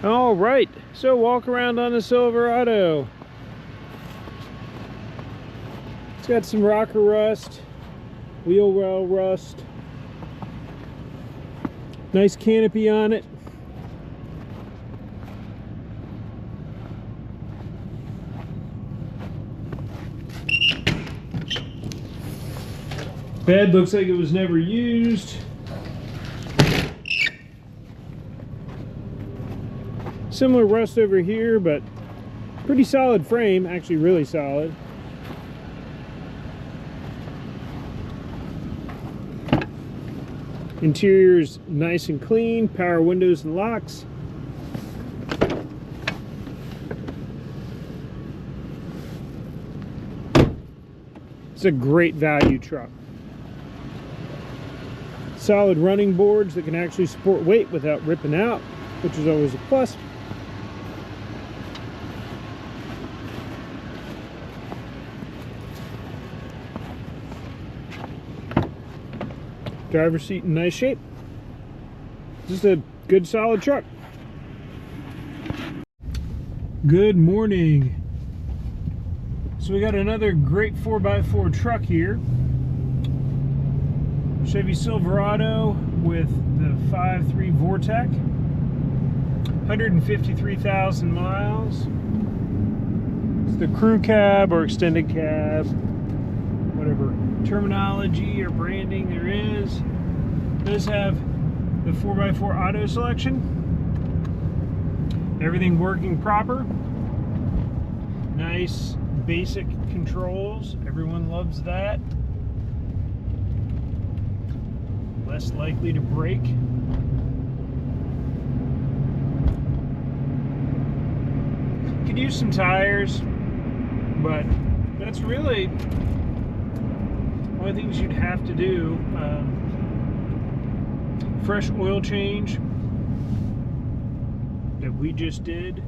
All right, so walk around on the Silverado. It's got some rocker rust, wheel well rust, nice canopy on it. Bed looks like it was never used. Similar rust over here, but pretty solid frame, actually really solid. Interior's nice and clean, power windows and locks. It's a great value truck. Solid running boards that can actually support weight without ripping out, which is always a plus. Driver's seat in nice shape. Just a good solid truck. Good morning. So we got another great 4x4 truck here. Chevy Silverado with the 5.3 Vortec. 153,000 miles. It's the crew cab or extended cab, whatever terminology or branding there is. It does have the 4x4 auto selection. Everything working proper. Nice basic controls. Everyone loves that. Less likely to break. Could use some tires, but that's really one of the things you'd have to do. Fresh oil change that we just did.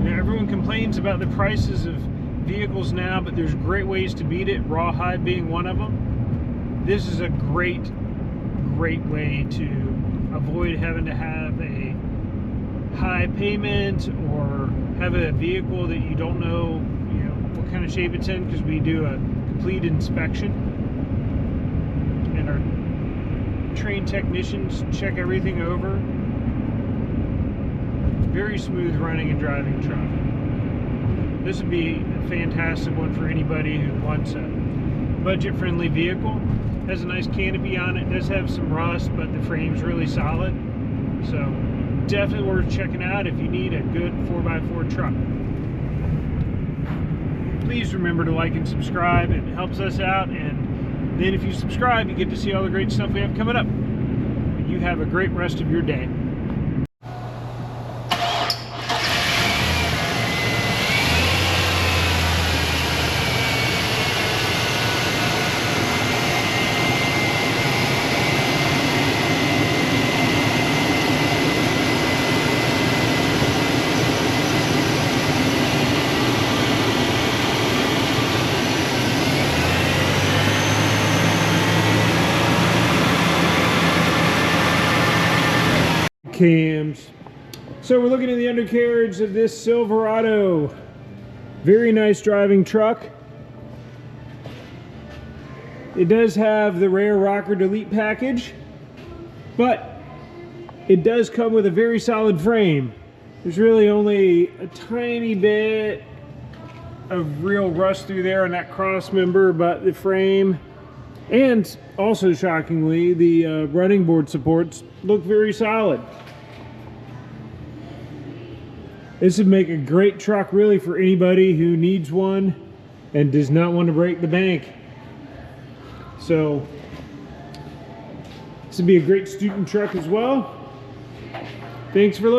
Now, everyone complains about the prices of vehicles now, but there's great ways to beat it, rawhide being one of them. This is a great way to avoid having to have a high payment or have a vehicle that you don't know, what kind of shape it's in, because we do a complete inspection and our trained technicians check everything over. Very smooth running and driving truck. This would be a fantastic one for anybody who wants a budget-friendly vehicle. Has a nice canopy on it. It does have some rust, but the frame's really solid. So definitely worth checking out if you need a good 4x4 truck. Please remember to like and subscribe. It helps us out, and then if you subscribe, you get to see all the great stuff we have coming up. You have a great rest of your day. Cams. So we're looking at the undercarriage of this Silverado. Very nice driving truck. It does have the rare rocker delete package, but it does come with a very solid frame. There's really only a tiny bit of real rust through there on that cross member, but the frame, and also shockingly, the running board supports look very solid. This would make a great truck really for anybody who needs one and does not want to break the bank. So this would be a great student truck as well. Thanks for looking.